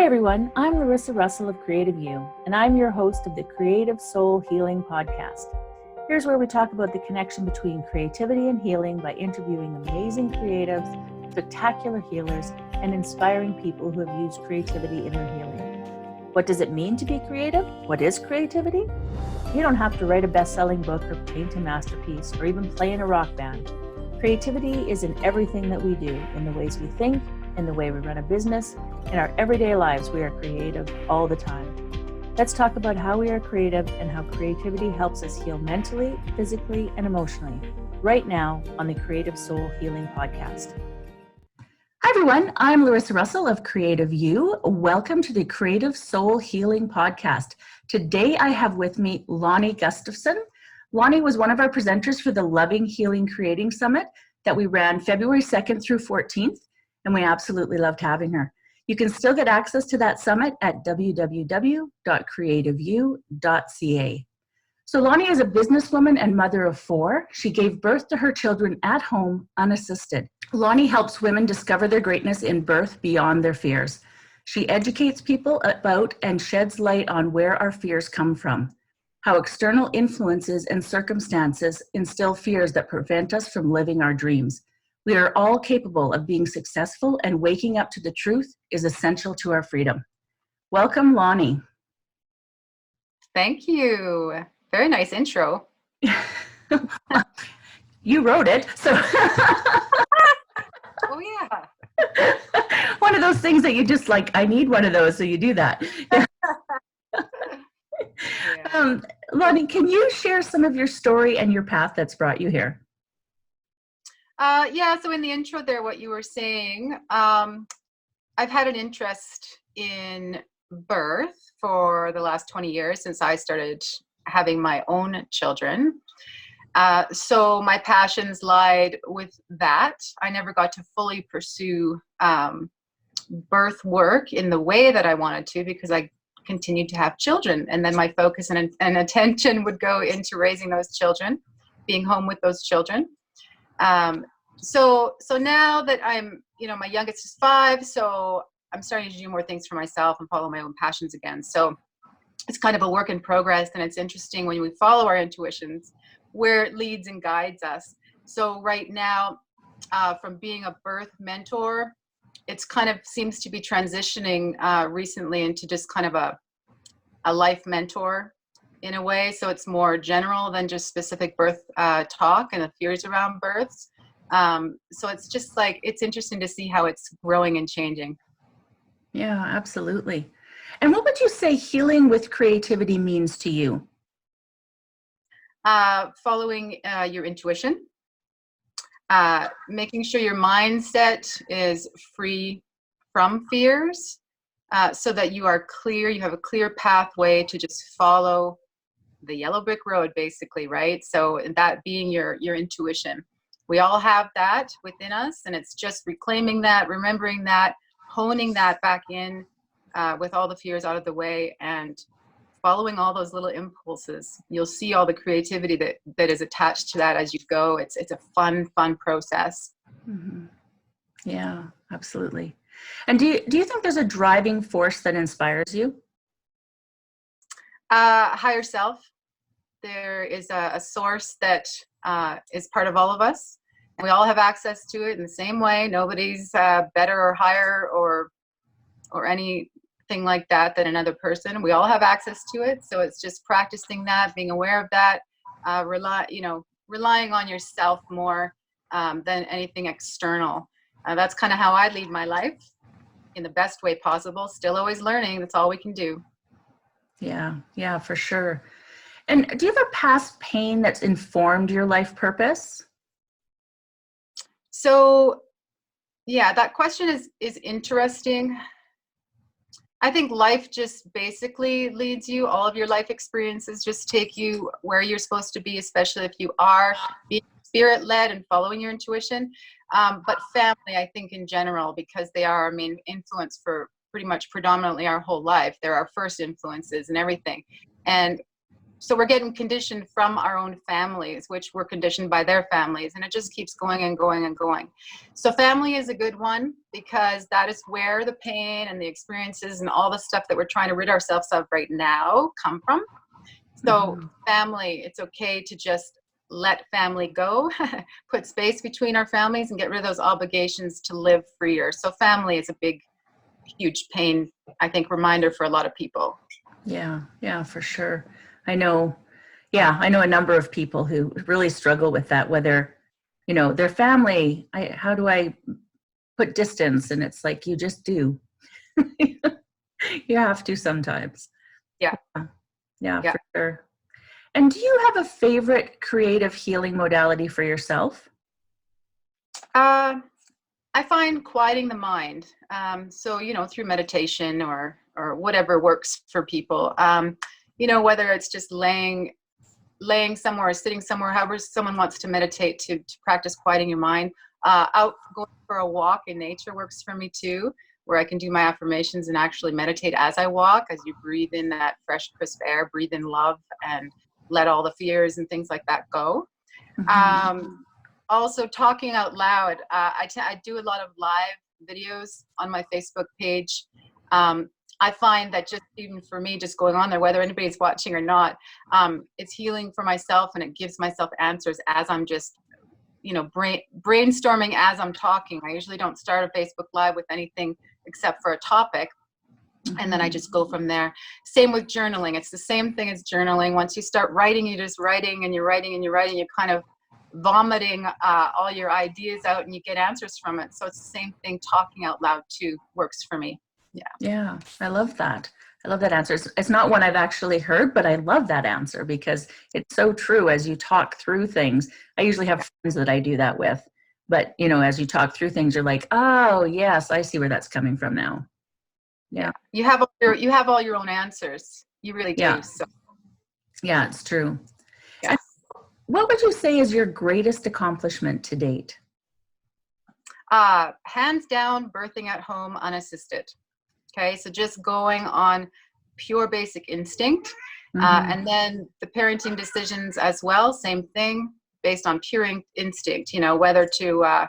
Hi everyone, I'm Larissa Russell of Creative You, and I'm your host of the Creative Soul Healing Podcast. Here's where we talk about the connection between creativity and healing by interviewing amazing creatives, spectacular healers, and inspiring people who have used creativity in their healing. What does it mean to be creative? What is creativity? You don't have to write a best-selling book or paint a masterpiece or even play in a rock band. Creativity is in everything that we do, in the ways we think, in the way we run a business. In our everyday lives, we are creative all the time. Let's talk about how we are creative and how creativity helps us heal mentally, physically, and emotionally, right now on the Creative Soul Healing Podcast. Hi everyone, I'm Larissa Russell of Creative You. Welcome to the Creative Soul Healing Podcast. Today I have with me Lonnie Gustafson. Lonnie was one of our presenters for the Loving, Healing, Creating Summit that we ran February 2nd through 14th, and we absolutely loved having her. You can still get access to that summit at www.creativeyou.ca. So Lonnie is a businesswoman and mother of 4. She gave birth to her children at home, unassisted. Lonnie helps women discover their greatness in birth beyond their fears. She educates people about and sheds light on where our fears come from, how external influences and circumstances instill fears that prevent us from living our dreams. We are all capable of being successful, and waking up to the truth is essential to our freedom. Welcome, Lonnie. Thank you. Very nice intro. You wrote it, so. Oh, yeah. One of those things that you just like, I need one of those, so you do that. Yeah. Lonnie, can you share some of your story and your path that's brought you here? So in the intro there, what you were saying, I've had an interest in birth for the last 20 years since I started having my own children. So my passions lied with that. I never got to fully pursue birth work in the way that I wanted to because I continued to have children. And then my focus and attention would go into raising those children, being home with those children. So now that I'm, my youngest is 5, so I'm starting to do more things for myself and follow my own passions again. So it's kind of a work in progress, and it's interesting when we follow our intuitions, where it leads and guides us. So right now, from being a birth mentor, it's kind of seems to be transitioning recently into just kind of a life mentor in a way. So it's more general than just specific birth talk and the fears around births. So it's just like, it's interesting to see how it's growing and changing. Yeah, absolutely. And what would you say healing with creativity means to you? Following your intuition, making sure your mindset is free from fears, so that you are clear, you have a clear pathway to just follow the yellow brick road, basically, right? So that being your intuition. We all have that within us, and it's just reclaiming that, remembering that, honing that back in with all the fears out of the way, and following all those little impulses. You'll see all the creativity that is attached to that as you go. It's a fun process. Mm-hmm. Yeah, absolutely. And do you think there's a driving force that inspires you? Higher self. There is a source that is part of all of us. And we all have access to it in the same way. Nobody's better or higher or anything like that than another person. We all have access to it. So it's just practicing that, being aware of that, relying on yourself more than anything external. That's kind of how I lead my life, in the best way possible. Still always learning. That's all we can do. Yeah, for sure. And do you have a past pain that's informed your life purpose? So, yeah, that question is interesting. I think life just basically leads you. All of your life experiences just take you where you're supposed to be, especially if you are being spirit-led and following your intuition. But family, I think in general, because they are our main influence for pretty much predominantly our whole life. They're our first influences and everything. And So we're getting conditioned from our own families, which were conditioned by their families, and it just keeps going and going and going. So family is a good one because that is where the pain and the experiences and all the stuff that we're trying to rid ourselves of right now come from. So family, it's okay to just let family go, put space between our families and get rid of those obligations to live freer. So family is a big, huge pain, I think, reminder for a lot of people. Yeah, for sure. I know a number of people who really struggle with that, whether, their family, how do I put distance? And it's like, you just do. You have to sometimes. Yeah, for sure. And do you have a favorite creative healing modality for yourself? I find quieting the mind. So, through meditation or whatever works for people. Whether it's just laying somewhere or sitting somewhere, however someone wants to meditate to practice quieting your mind. Out going for a walk in nature works for me too, where I can do my affirmations and actually meditate as I walk, as you breathe in that fresh, crisp air, breathe in love and let all the fears and things like that go. Also talking out loud. I do a lot of live videos on my Facebook page. I find that just even for me, just going on there, whether anybody's watching or not, it's healing for myself, and it gives myself answers as I'm just, brainstorming as I'm talking. I usually don't start a Facebook Live with anything except for a topic. And then I just go from there. Same with journaling. It's the same thing as journaling. Once you start writing, you're just writing and you're writing and you're writing. You're kind of vomiting all your ideas out and you get answers from it. So it's the same thing. Talking out loud too works for me. Yeah, I love that. I love that answer. It's not one I've actually heard, but I love that answer because it's so true. As you talk through things, I usually have friends that I do that with, but as you talk through things, you're like, oh yes, I see where that's coming from now. Yeah. You have all your own answers. You really do. Yeah. So. Yeah, it's true. Yeah. And what would you say is your greatest accomplishment to date? Hands down, birthing at home unassisted. Okay, so just going on pure basic instinct. And then the parenting decisions as well, same thing, based on pure instinct, whether to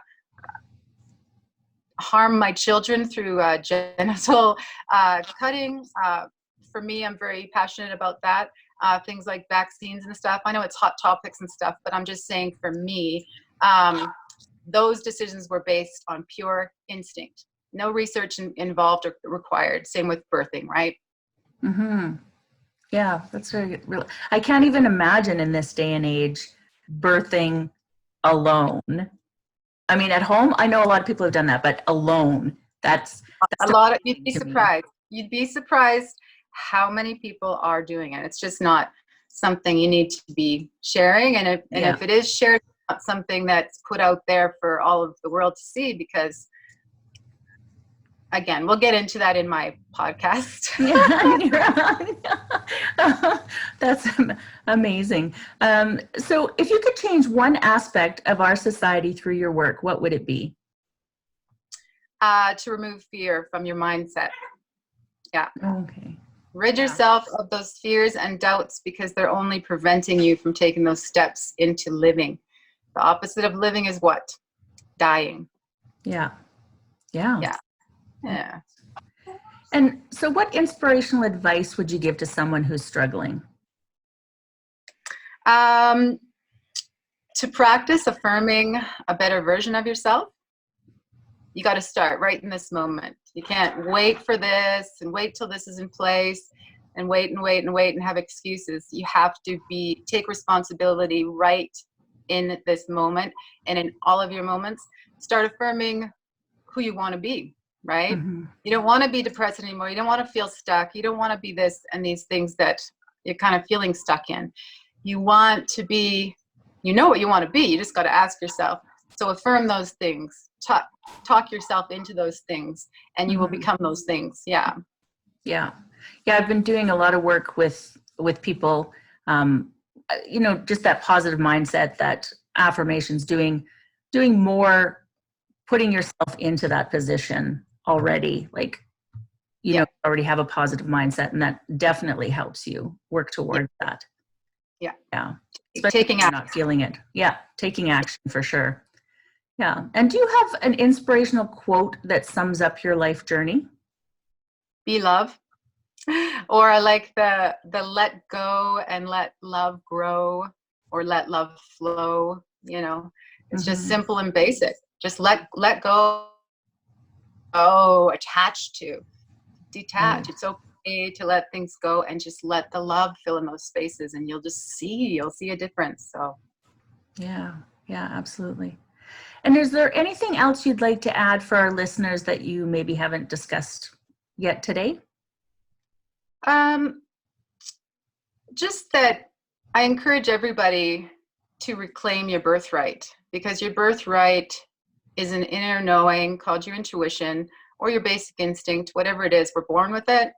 harm my children through genital cutting. For me, I'm very passionate about that. Things like vaccines and stuff. I know it's hot topics and stuff, but I'm just saying for me, those decisions were based on pure instinct. No research involved or required. Same with birthing, right? Yeah, that's very real. I can't even imagine in this day and age birthing alone. I mean, at home, I know a lot of people have done that, but alone, that's a lot of. You'd be surprised. You'd be surprised how many people are doing it. It's just not something you need to be sharing, and if it is shared, it's not something that's put out there for all of the world to see because. Again, we'll get into that in my podcast. That's amazing. So if you could change one aspect of our society through your work, what would it be? To remove fear from your mindset. Yeah. Okay. Rid yourself of those fears and doubts because they're only preventing you from taking those steps into living. The opposite of living is what? Dying. Yeah. And so what inspirational advice would you give to someone who's struggling? To practice affirming a better version of yourself, you got to start right in this moment. You can't wait for this and wait till this is in place and wait and have excuses. You have to take responsibility right in this moment and in all of your moments. Start affirming who you want to be, right? You don't want to be depressed anymore. You don't want to feel stuck. You don't want to be this and these things that you're kind of feeling stuck in. You want to be, what you want to be. You just got to ask yourself. So affirm those things. Talk yourself into those things and you will become those things. Yeah. I've been doing a lot of work with people, just that positive mindset, that affirmations, doing more, putting yourself into that position already, already have a positive mindset, and that definitely helps you work towards that. Yeah. Especially Taking when you're action. not feeling it. Yeah. Taking action for sure. Yeah. And do you have an inspirational quote that sums up your life journey? Be love. Or I like the let go and let love grow, or let love flow. It's just simple and basic. Just let go. Oh, attached to, detach. It's okay to let things go and just let the love fill in those spaces, and you'll see a difference. So Yeah, absolutely. And is there anything else you'd like to add for our listeners that you maybe haven't discussed yet today? just that I encourage everybody to reclaim your birthright, because your birthright is an inner knowing called your intuition or your basic instinct, whatever it is. We're born with it.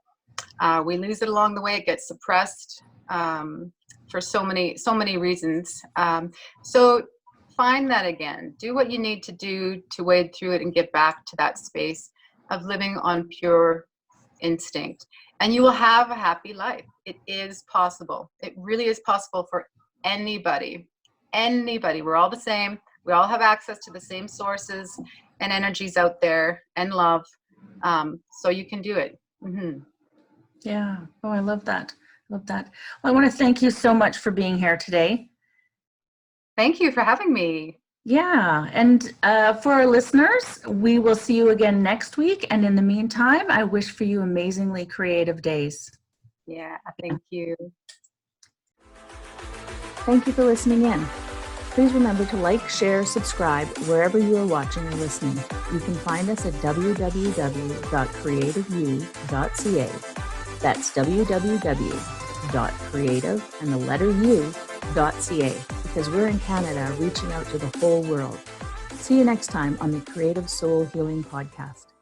We lose it along the way. It gets suppressed for so many reasons. So find that again. Do what you need to do to wade through it and get back to that space of living on pure instinct. And you will have a happy life. It is possible. It really is possible for anybody. Anybody. We're all the same. We all have access to the same sources and energies out there and love. So you can do it. Mm-hmm. Yeah. Oh, I love that. Well, I want to thank you so much for being here today. Thank you for having me. Yeah. And for our listeners, we will see you again next week. And in the meantime, I wish for you amazingly creative days. Yeah. Thank you. Thank you for listening in. Please remember to like, share, subscribe wherever you are watching or listening. You can find us at www.creativeyou.ca. That's www.creative and the letter U.ca, because we're in Canada reaching out to the whole world. See you next time on the Creative Soul Healing Podcast.